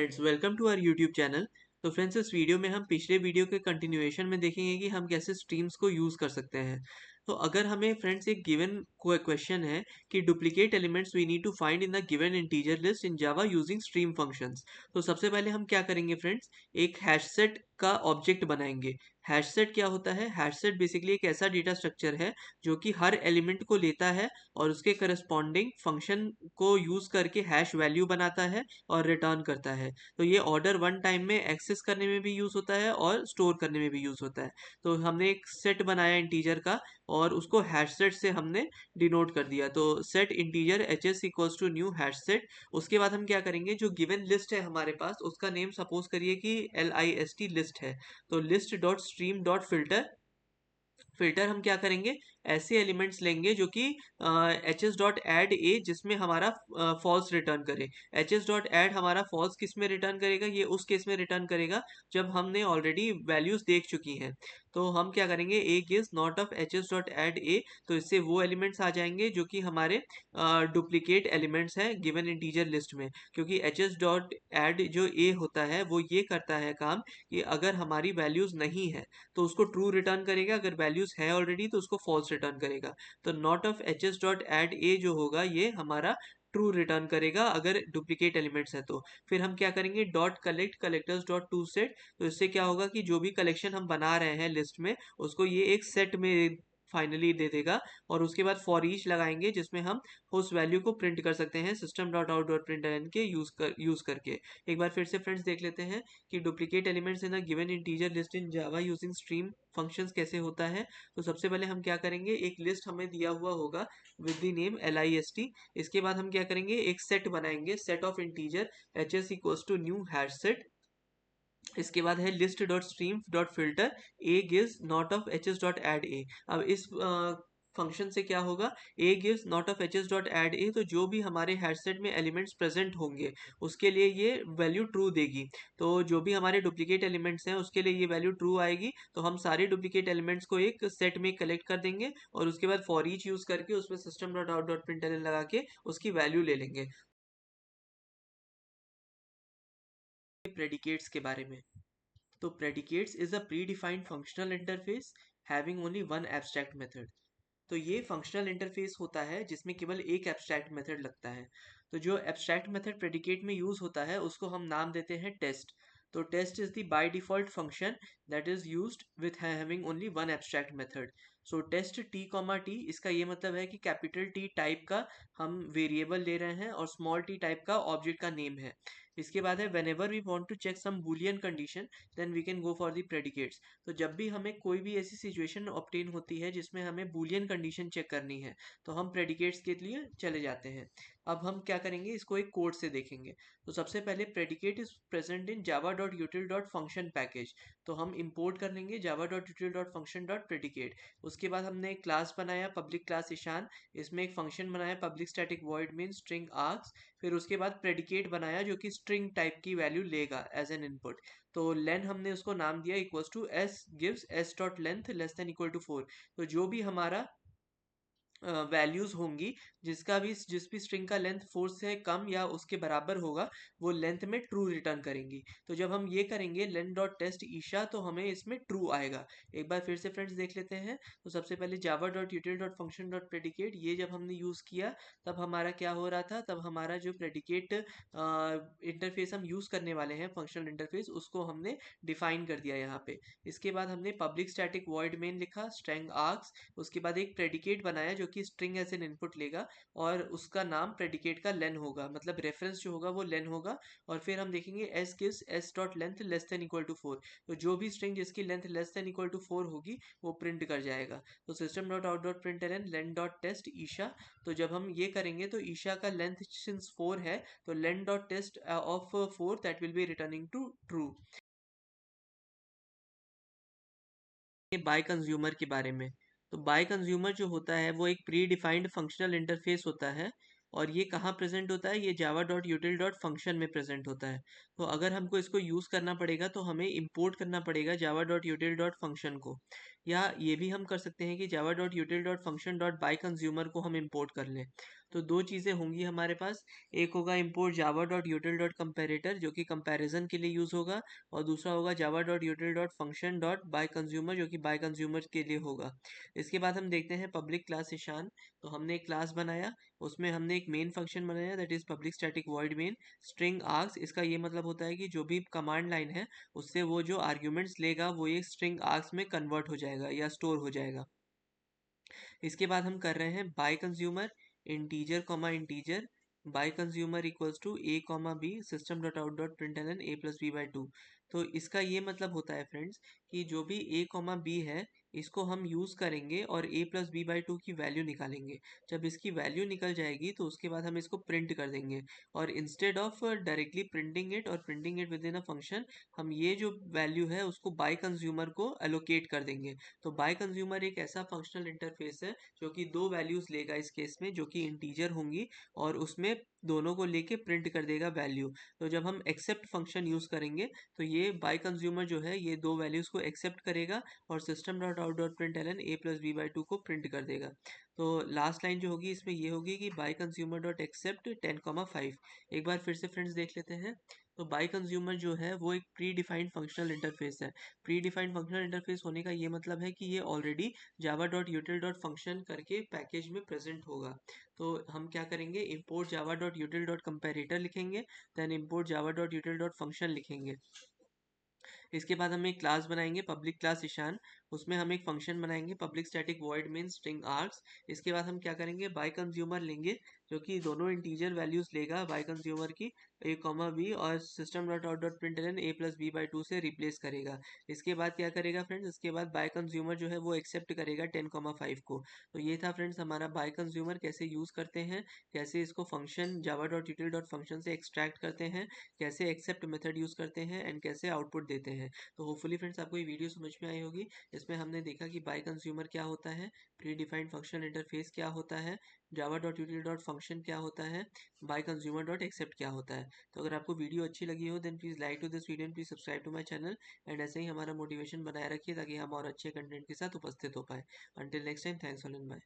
Friends, welcome to our YouTube channel. तो friends, इस video में हम पिछले वीडियो के कंटिन्यूएशन में देखेंगे कि हम कैसे स्ट्रीम्स को यूज़ कर सकते हैं। तो अगर हमें फ्रेंड्स एक गिवन क्वेश्चन है कि duplicate elements we need to find in the given integer list in Java using stream functions. तो सबसे पहले हम क्या करेंगे फ्रेंड्स, एक हैश सेट का ऑब्जेक्ट बनाएंगे। हैश सेट क्या होता है? हैश सेट बेसिकली एक ऐसा डेटा स्ट्रक्चर है जो कि हर एलिमेंट को लेता है और उसके करस्पॉन्डिंग फंक्शन को यूज़ करके हैश वैल्यू बनाता है और रिटर्न करता है। तो ये ऑर्डर वन टाइम में एक्सेस करने में भी यूज़ होता है और स्टोर करने में भी यूज़ होता है। तो हमने एक सेट बनाया इंटीजर का और उसको हैश सेट से हमने डिनोट कर दिया। तो set integer H S equals to new hash set. उसके बाद हम क्या करेंगे, जो गिवन लिस्ट है हमारे पास उसका नेम सपोज करिए कि LIST लिस्ट है। तो list dot stream dot filter, filter हम क्या करेंगे, ऐसे एलिमेंट्स लेंगे जो कि एच एस डॉट एड ए जिसमें हमारा फॉल्स रिटर्न करे। एच एस डॉट एड हमारा फॉल्स किस में रिटर्न करेगा? ये उस केस में रिटर्न करेगा जब हमने ऑलरेडी वैल्यूज देख चुकी हैं। तो हम क्या करेंगे, a gives not of H S dot add a. तो इससे वो एलिमेंट्स आ जाएंगे जो कि हमारे डुप्लीकेट एलिमेंट्स हैं गिवन इंटीजर लिस्ट में, क्योंकि एच एस डॉट एड जो ए होता है वो ये करता है काम कि अगर हमारी वैल्यूज नहीं है तो उसको ट्रू रिटर्न करेगा, अगर वैल्यूज है ऑलरेडी तो उसको फॉल्स रिटर्न करेगा। तो not of H S dot add a जो होगा ये हमारा ट्रू रिटर्न करेगा अगर डुप्लीकेट एलिमेंट्स है तो। फिर हम क्या करेंगे, dot collect collectors dot to set. तो इससे क्या होगा कि जो भी कलेक्शन हम बना रहे हैं लिस्ट में उसको ये एक सेट में फाइनली दे देगा। और उसके बाद फॉर ईच लगाएंगे जिसमें हम उस वैल्यू को प्रिंट कर सकते हैं system dot out dot print के यूज करके। एक बार फिर से फ्रेंड्स देख लेते हैं कि duplicate elements in a given integer list in Java using stream functions कैसे होता है। तो सबसे पहले हम क्या करेंगे, एक लिस्ट हमें दिया हुआ होगा विद द नेम LIST। इसके बाद हम क्या करेंगे, एक सेट बनाएंगे, set of integer H S equals to new hash set. इसके बाद है list dot stream dot filter a gives not of H S dot add a. अब इस फंक्शन से क्या होगा, a gives not of H S dot add a. तो जो भी हमारे हैश सेट में एलिमेंट्स प्रेजेंट होंगे उसके लिए ये वैल्यू ट्रू देगी। तो जो भी हमारे डुप्लीकेट एलिमेंट्स हैं उसके लिए ये वैल्यू ट्रू आएगी। तो हम सारे डुप्लीकेट एलिमेंट्स को एक सेट में कलेक्ट कर देंगे और उसके बाद फॉर ईच यूज करके उसमें system dot out dot println लगा के उसकी वैल्यू ले लेंगे। प्रेडिकेट्स के बारे में, तो predicates is a predefined functional interface having only one abstract method। तो ये फंक्शनल इंटरफेस होता है जिसमें केवल एक एब्स्ट्रैक्ट मेथड लगता है। तो जो एब्स्ट्रैक्ट मेथड प्रेडिकेट में यूज होता है उसको हम नाम देते हैं टेस्ट। तो test is the by default function that is used with having only one abstract method. So test T comma T, इसका ये मतलब है कि कैपिटल टी टाइप का हम वेरिएबल ले रहे हैं और स्मॉल टी टाइप का ऑब्जेक्ट का नेम है। इसके बाद है whenever we want to check some boolean condition then we can go for the predicates. तो जब भी हमें कोई भी ऐसी सिचुएशन ऑब्टेन होती है जिसमें हमें बूलियन कंडीशन चेक करनी है तो हम प्रेडिकेट्स के लिए चले जाते हैं। अब हम क्या करेंगे, इसको एक कोड से देखेंगे। तो सबसे पहले predicate is present in Java dot यूटिल dot function package. तो हम इंपोर्ट कर लेंगे Java dot यूटिल dot function dot predicate. उसके बाद हमने एक क्लास बनाया पब्लिक क्लास ईशान, इसमें एक फंक्शन बनाया public static void main string args. फिर उसके बाद प्रेडिकेट बनाया जो कि स्ट्रिंग टाइप की वैल्यू लेगा एज एन इनपुट। तो लेन हमने उसको नाम दिया equals to s gives S dot length less than equal to 4। तो जो भी हमारा वैल्यूज होंगी, जिस भी स्ट्रिंग का लेंथ 4 से कम या उसके बराबर होगा वो लेंथ में ट्रू रिटर्न करेंगी। तो जब हम ये करेंगे लेन डॉट टेस्ट ईशा तो हमें इसमें ट्रू आएगा। एक बार फिर से फ्रेंड्स देख लेते हैं। तो सबसे पहले Java dot यूटिल dot function dot predicate, ये जब हमने यूज किया तब हमारा क्या हो रहा था, तब हमारा जो प्रेडिकेट इंटरफेस हम यूज करने वाले हैं फंक्शनल इंटरफेस उसको हमने डिफाइन कर दिया यहाँ पे। इसके बाद हमने पब्लिक स्टैटिक वॉइड मेन लिखा स्ट्रिंग आर्क्स। उसके बाद एक प्रेडिकेट बनाया जो कि स्ट्रिंग एज एन इनपुट लेगा और उसका नाम प्रेडिकेट का लेन होगा, मतलब रेफरेंस जो होगा वो लेन होगा। और फिर हम देखेंगे S gives S dot length less than equal to 4। तो जो भी स्ट्रिंग जिसकी length less than equal to 4 होगी वो प्रिंट कर जाएगा। तो system dot out dot println dot test ईशा। तो जब हम ये करेंगे तो ईशा का लेंथ सिंस 4 है तो len dot test of 4 that will be returning to true. Biconsumer के बारे में, तो बाय कंज्यूमर जो होता है वो एक प्री डिफाइंड फंक्शनल इंटरफेस होता है और ये कहाँ प्रेजेंट होता है, ये जावा डॉट यूटिल डॉट फंक्शन में प्रेजेंट होता है। तो अगर हमको इसको यूज़ करना पड़ेगा तो हमें इंपोर्ट करना पड़ेगा जावा डॉट यूटिल डॉट फंक्शन को। या ये भी हम कर सकते हैं कि java.util.function.byConsumer को हम इंपोर्ट कर लें। तो दो चीज़ें होंगी हमारे पास, एक होगा import java.util.comparator जो कि कंपैरिजन के लिए यूज़ होगा, और दूसरा होगा java.util.function.byConsumer जो कि byConsumer के लिए होगा। इसके बाद हम देखते हैं पब्लिक क्लास ईशान। तो हमने एक क्लास बनाया, उसमें हमने एक मेन फंक्शन बनाया, that is public static void main string arcs. इसका ये मतलब होता है कि जो भी कमांड लाइन है उससे वो जो आर्ग्यूमेंट्स लेगा वो ये स्ट्रिंग आर्क्स में कन्वर्ट हो जाएगा या स्टोर हो जाएगा। इसके बाद हम कर रहे हैं bi consumer integer comma integer bi consumer equals to a comma b system dot out dot println a plus b by two. तो इसका ये मतलब होता है फ्रेंड्स कि जो भी a कॉमा बी है इसको हम यूज़ करेंगे और a plus b by two की वैल्यू निकालेंगे। जब इसकी वैल्यू निकल जाएगी तो उसके बाद हम इसको प्रिंट कर देंगे, और instead of directly printing it और printing it within a function, हम ये जो वैल्यू है उसको बाय कंज्यूमर को एलोकेट कर देंगे। तो बाय कंज्यूमर एक ऐसा फंक्शनल इंटरफेस है जो कि दो वैल्यूज लेगा इस केस में, जो कि इंटीजर होंगी, और उसमें दोनों को लेके प्रिंट कर देगा वैल्यू। तो जब हम एक्सेप्ट फंक्शन यूज करेंगे तो ये बाय कंज्यूमर जो है ये दो वैल्यूज को एक्सेप्ट करेगा और system dot out dot print l n a plus b by two को प्रिंट कर देगा। तो लास्ट लाइन जो होगी इसमें ये होगी कि बाय कंज्यूमर डॉट एक्सेप्ट 10,5। एक बार फिर से फ्रेंड्स देख लेते हैं। तो बाय कंज्यूमर जो है वो एक प्री डिफाइंड फंक्शनल इंटरफेस है। प्री डिफाइंड फंक्शनल इंटरफेस होने का ये मतलब है कि ये ऑलरेडी java.util.function करके पैकेज में प्रेजेंट होगा। तो हम क्या करेंगे, import java.util.comparator लिखेंगे, देन import java.util.function लिखेंगे। इसके बाद हम एक क्लास बनाएंगे पब्लिक क्लास ईशान, उसमें हम एक फंक्शन बनाएंगे public static void main string arcs. इसके बाद हम क्या करेंगे, बाय कंज्यूमर लेंगे जो कि दोनों इंटीजर वैल्यूज लेगा बाय कंज्यूमर की, a कॉमा बी, और system dot out dot println a plus b by two से रिप्लेस करेगा। इसके बाद क्या करेगा फ्रेंड्स, इसके बाद बाय कंज्यूमर जो है वो एक्सेप्ट करेगा 10,5 को। तो ये था फ्रेंड्स हमारा बाय कंज्यूमर कैसे यूज करते हैं, कैसे इसको फंक्शन java.util.function से एक्सट्रैक्ट करते हैं, कैसे एक्सेप्ट मेथड यूज करते हैं, एंड कैसे आउटपुट देते हैं। तो होपफुली फ्रेंड्स आपको ये वीडियो समझ में आई होगी। इसमें हमने देखा कि बाय कंज्यूमर क्या होता है, प्री डिफाइंड फंक्शनल इंटरफेस क्या होता है, java.util.function क्या होता है, बाय कंज्यूमर डॉट एक्सेप्ट क्या होता है। तो अगर आपको वीडियो अच्छी लगी हो then please like to this video and please subscribe to my channel, and ऐसे ही हमारा मोटिवेशन बनाए रखिए ताकि हम और अच्छे कंटेंट के साथ उपस्थित हो पाए। Until next time, thanks all and bye.